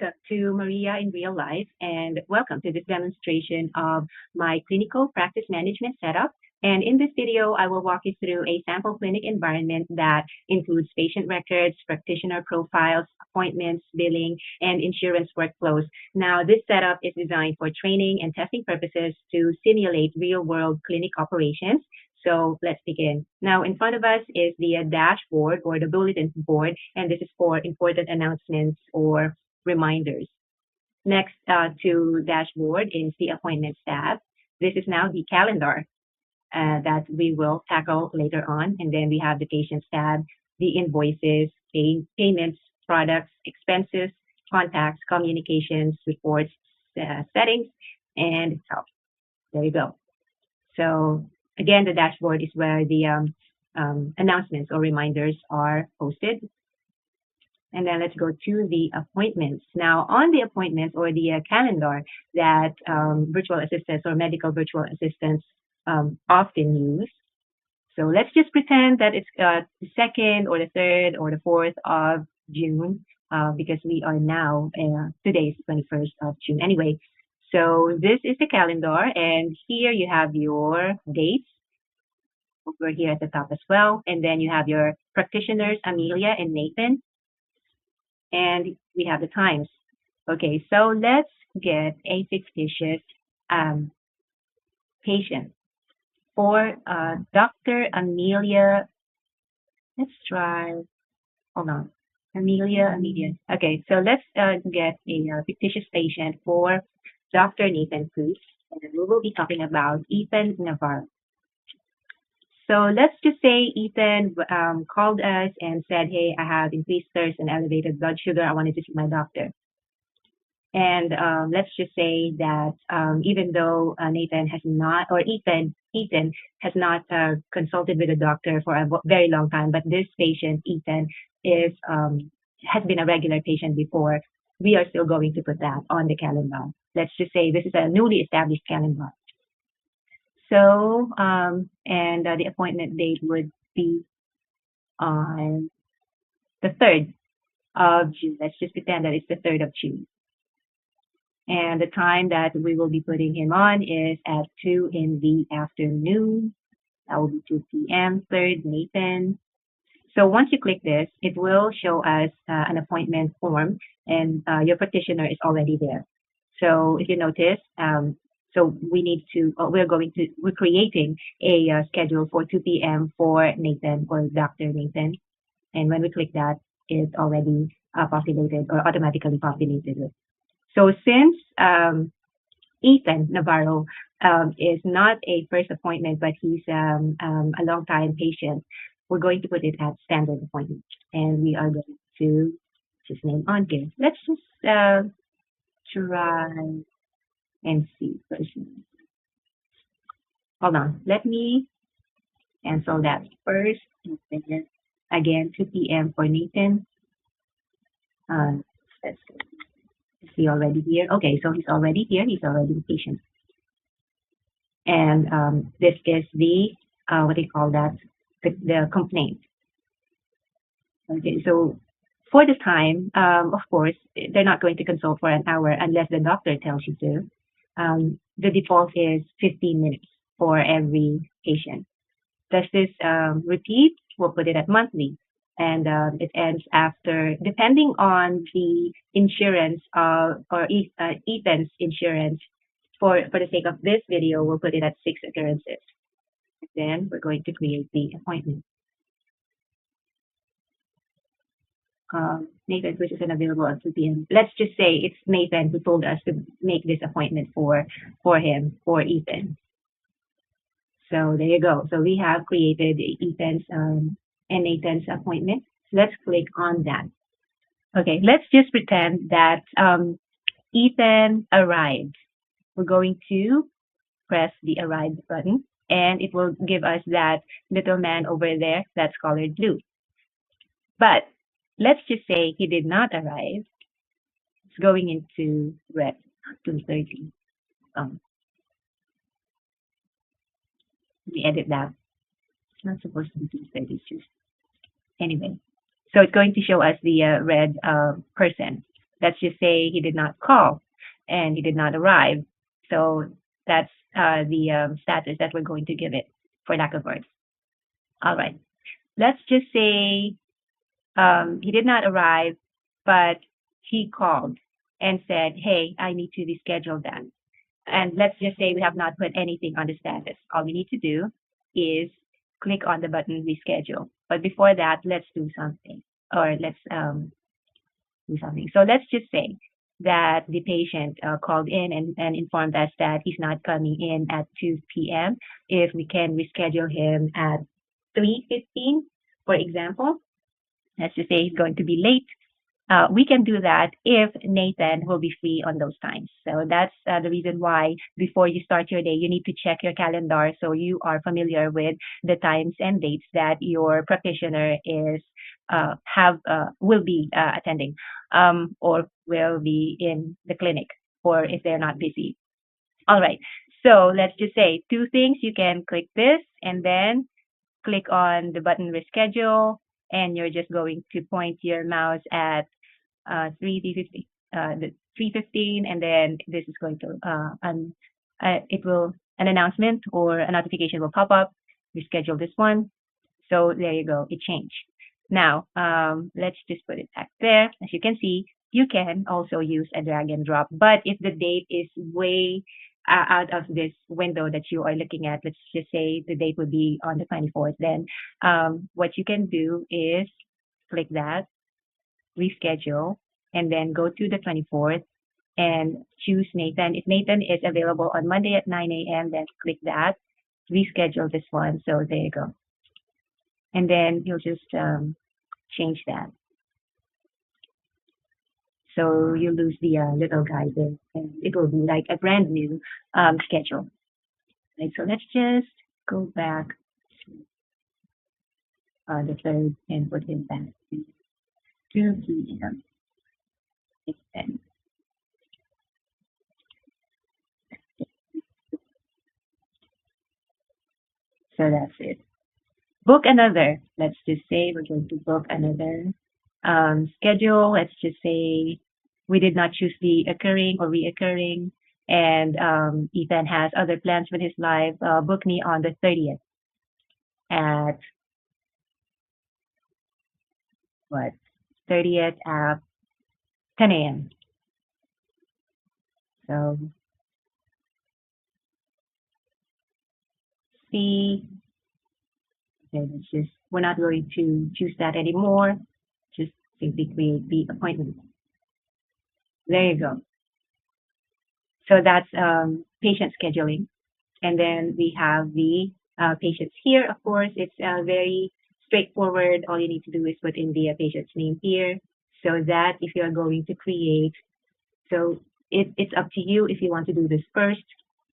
welcome to Maria in Real Life, and welcome to this demonstration of my clinical practice management setup. And in this video, I will walk you through a sample clinic environment that includes patient records, practitioner profiles, appointments, billing, and insurance workflows. Now, this setup is designed for training and testing purposes to simulate real-world clinic operations. So let's begin. Now, in front of us is the dashboard or the bulletin board, and this is for important announcements or reminders. Next to dashboard is the appointments tab. This is now the calendar that we will tackle later on. And then we have the patients tab, the invoices, payments, products, expenses, contacts, communications, reports, settings, and help. There you go. So again, the dashboard is where the announcements or reminders are posted. And then let's go to the appointments. Now, on the appointments or the calendar that virtual assistants or medical virtual assistants often use. So let's just pretend that it's the 2nd or the 3rd or the 4th of June because we are now, today is the 21st of June anyway. So this is the calendar, and here you have your dates over here at the top as well. And then you have your practitioners, Amelia and Nathan. And we have the times. Okay, so let's get a fictitious patient for Dr. Amelia. Let's try, hold on, Amelia. Okay, so let's get a fictitious patient for Dr. Nathan Cruz, and we will be talking about Ethan Navarro. So let's just say Ethan called us and said, hey, I have increased thirst and elevated blood sugar. I wanted to see my doctor. And let's just say that even though Nathan has not, or Ethan has not consulted with a doctor for a very long time, but this patient, Ethan, has been a regular patient before, we are still going to put that on the calendar. Let's just say this is a newly established calendar. So, and the appointment date would be on the 3rd of June. Let's just pretend that it's the 3rd of June. And the time that we will be putting him on is at 2 in the afternoon. That will be 2 p.m. 3rd, Nathan. So once you click this, it will show us an appointment form, and your practitioner is already there. So if you notice, so we need to, we're creating a schedule for 2 p.m. for Nathan or Dr. Nathan. And when we click that, it's already populated or automatically populated. So since Ethan Navarro is not a first appointment, but he's a long-time patient, we're going to put it at standard appointment. And we are going to just name on here. Let's just try and see first. Hold on, let me cancel that first. Again, 2 p.m. for Nathan. Let's go. Is he already here? Okay, so he's already here. He's already a patient. And this is the, what do you call that? The complaint. Okay, so for the time, of course, they're not going to consult for an hour unless the doctor tells you to. The default is 15 minutes for every patient. Does this repeat? We'll put it at monthly. And it ends after, depending on the insurance or Ethan's insurance, for the sake of this video, we'll put it at 6 occurrences. And then we're going to create the appointment. Nathan, which is unavailable at 2 p.m. Let's just say it's Nathan who told us to make this appointment for him, for Ethan. So there you go. So we have created Ethan's and Nathan's appointment. So let's click on that. Okay, let's just pretend that Ethan arrived. We're going to press the arrived button, and it will give us that little man over there that's colored blue. But let's just say he did not arrive. It's going into red, 2:30. We edit that. It's not supposed to be 2:30. It's just anyway. So it's going to show us the red person. Let's just say he did not call and he did not arrive. So that's the status that we're going to give it, for lack of words. All right. Let's just say he did not arrive, but he called and said, hey, I need to reschedule that. And let's just say we have not put anything on the status. All we need to do is click on the button reschedule. But before that, let's do something, or let's do something. So let's just say that the patient called in and informed us that he's not coming in at 2 p.m. If we can reschedule him at 3:15, for example. Let's just say he's going to be late. We can do that if Nathan will be free on those times. So that's the reason why before you start your day, you need to check your calendar so you are familiar with the times and dates that your practitioner is have will be attending, or will be in the clinic, or if they're not busy. All right. So let's just say two things. You can click this and then click on the button reschedule, and you're just going to point your mouse at 3:50, the 3:15, and then this is going to it will an announcement or a notification will pop up. Reschedule this one. So there you go. It changed. Now let's just put it back there. As you can see, you can also use a drag and drop. But if the date is way out of this window that you are looking at, let's just say the date would be on the 24th, then what you can do is click that, reschedule, and then go to the 24th and choose Nathan. If Nathan is available on Monday at 9 a.m., then click that, reschedule this one. So there you go. And then you'll just change that. So you lose the little guy there, and it will be like a brand new schedule. Right, so let's just go back to the third and put him back to 2 p.m. So that's it. Book another. Let's just say we're going to book another schedule. Let's just say we did not choose the occurring or reoccurring, and Ethan has other plans with his life. Book me on the 30th at what? 30th at 10 a.m. So see, okay, let's just, we're not going to choose that anymore. Just simply create the appointment. There you go. So that's patient scheduling. And then we have the patients here. Of course, it's very straightforward. All you need to do is put in the patient's name here, so that if you are going to create, so it's up to you if you want to do this first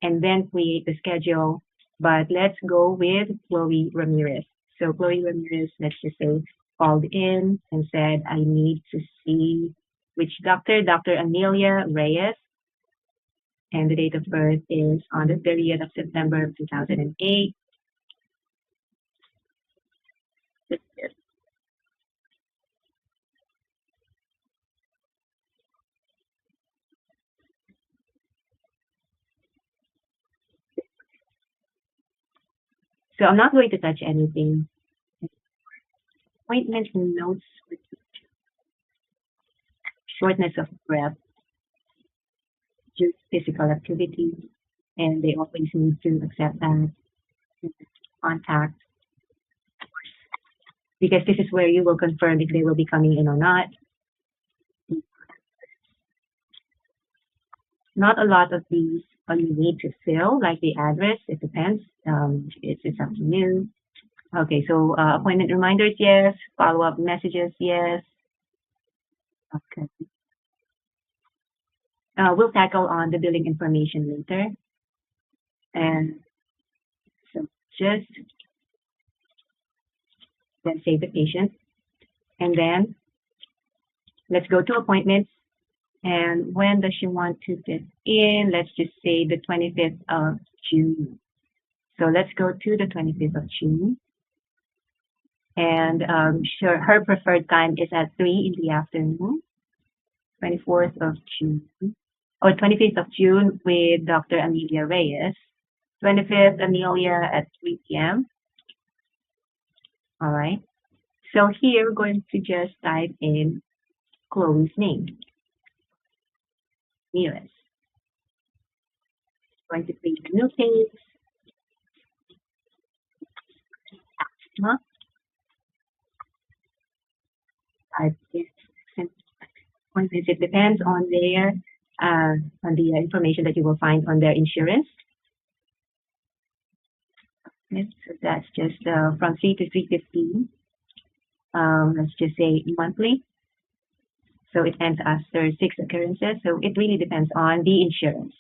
and then create the schedule. But let's go with Chloe Ramirez. So Chloe Ramirez, let's just say, called in and said, I need to see which doctor, Dr. Amelia Reyes, and the date of birth is on the 30th of September of 2008. So I'm not going to touch anything. Appointment notes with shortness of breath due to physical activity, and they always need to accept that contact, because this is where you will confirm if they will be coming in or not. Not a lot of these you need to fill, like the address. It depends. It's up to you. Okay, so appointment reminders, yes. Follow-up messages, yes. Okay. We'll tackle on the billing information later. And so just then save the patient. And then let's go to appointments. And when does she want to fit in? Let's just say the 25th of June. So let's go to the 25th of June. And sure, her preferred time is at 3 in the afternoon. 24th of June, or 25th of June with Dr. Amelia Reyes. 25th, Amelia at 3 p.m. All right. So here we're going to just type in Chloe's name, Nearest. Going to create a new case. Asthma. Type in appointments. It depends on their on the information that you will find on their insurance. Okay, so that's just from 3 to 3:15. Let's just say monthly. So it ends after 6 occurrences. So it really depends on the insurance.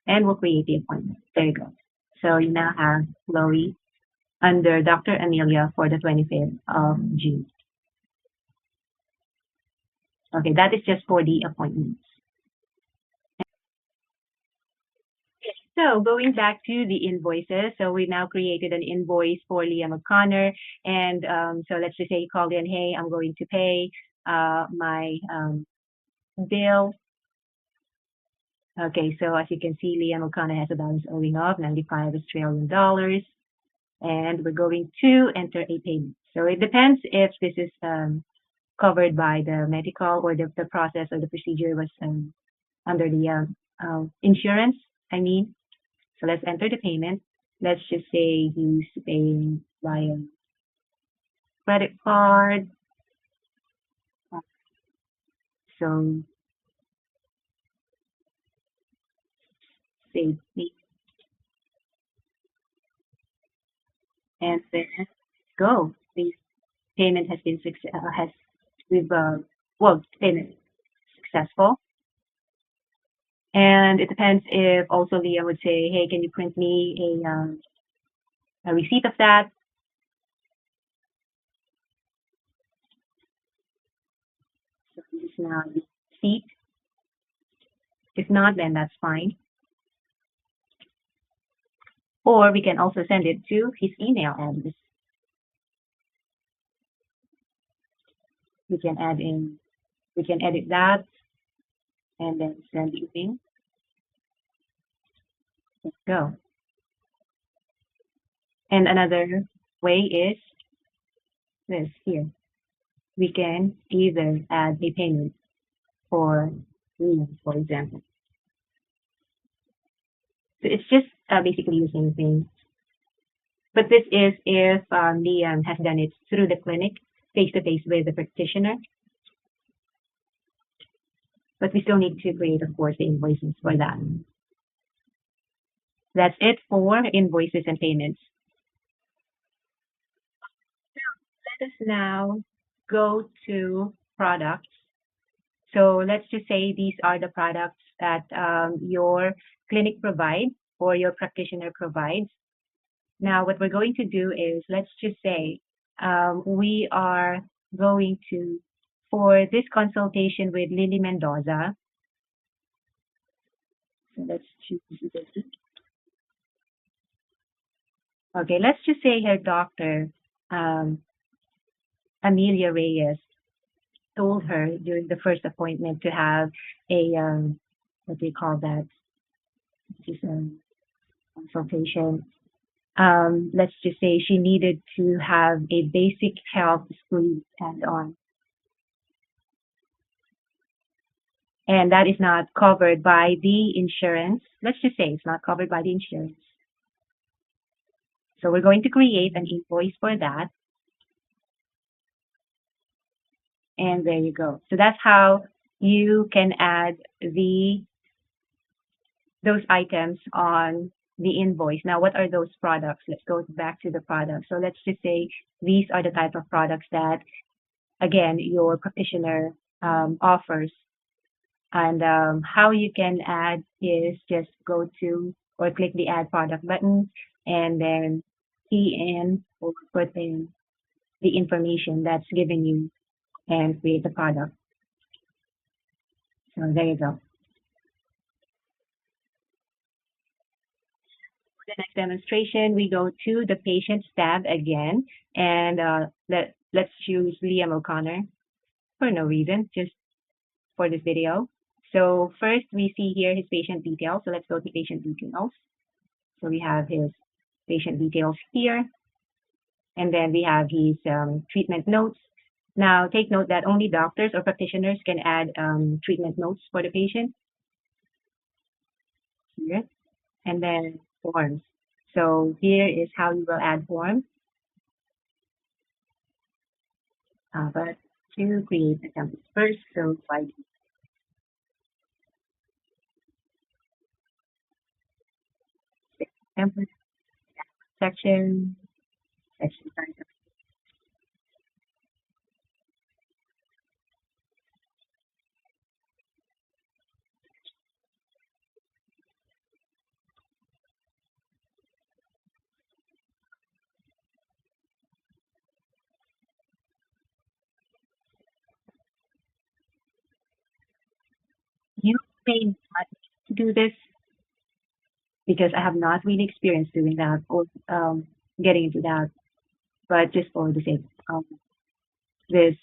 And we'll create the appointment. There you go. So you now have Chloe under Dr. Amelia for the 25th of June. Okay, that is just for the appointments. So going back to the invoices, so we now created an invoice for Liam O'Connor, and so let's just say you call in, hey, I'm going to pay my bill. Okay, so as you can see, Liam O'Connor has a balance owing of 95 Australian dollars, and we're going to enter a payment. So it depends if this is covered by the medical or the process or the procedure was under the insurance, I mean. So let's enter the payment. Let's just say he's paying via credit card. So say and then go. The payment has been payment successful. And it depends if also Leah would say, hey, can you print me a receipt of that? So this is now the receipt. If not, then that's fine. Or we can also send it to his email address. We can edit that and then send the thing. Let's go. And another way is this here. We can either add a payment for example. So it's just basically the same thing. But this is if Liam has done it through the clinic, face-to-face with the practitioner. But we still need to create, of course, the invoices for that. That's it for invoices and payments. Let us now go to products. So let's just say these are the products that your clinic provides or your practitioner provides. Now, what we're going to do is, let's just say we are going to, for this consultation with Lily Mendoza, so let's choose this. Okay, let's just say her doctor, Amelia Reyes, told her during the first appointment to have a, what do you call that? This is a consultation. Let's just say she needed to have a basic health squeeze and on. And that is not covered by the insurance. Let's just say it's not covered by the insurance. So we're going to create an invoice for that. And there you go. So that's how you can add those items on the invoice. Now, what are those products? Let's go back to the products. So let's just say these are the type of products that, again, your practitioner offers. And how you can add is just go to or click the add product button and then key in or put in the information that's given you and create the product. So there you go. For the next demonstration, we go to the Patients tab again, and let's choose Liam O'Connor for no reason, just for this video. So first we see here his patient details. So let's go to patient details. So we have his patient details here, and then we have his treatment notes. Now take note that only doctors or practitioners can add treatment notes for the patient here, and then forms. So here is how you will add forms. But to create a template first, so by template section, section size. You may not do this because I have not really experienced doing that or getting into that, but just for the sake of this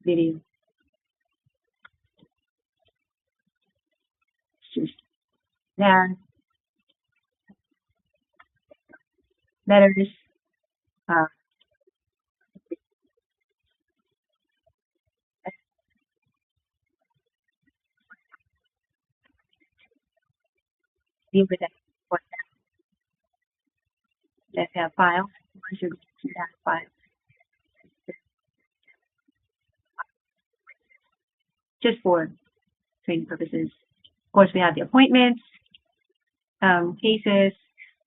video, it's just that letters, uh, deal with that. For let's have files. Once you go to that file, just for training purposes. Of course, we have the appointments, cases.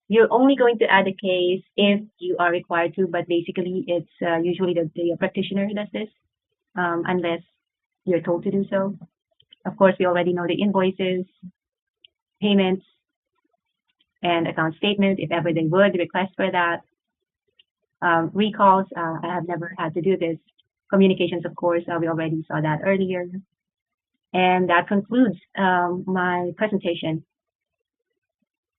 You're only going to add a case if you are required to, but basically it's usually the practitioner who does this, unless you're told to do so. Of course, we already know the invoices, payments, and account statement, if ever they would request for that. Recalls, I have never had to do this. Communications, of course, we already saw that earlier. And that concludes my presentation.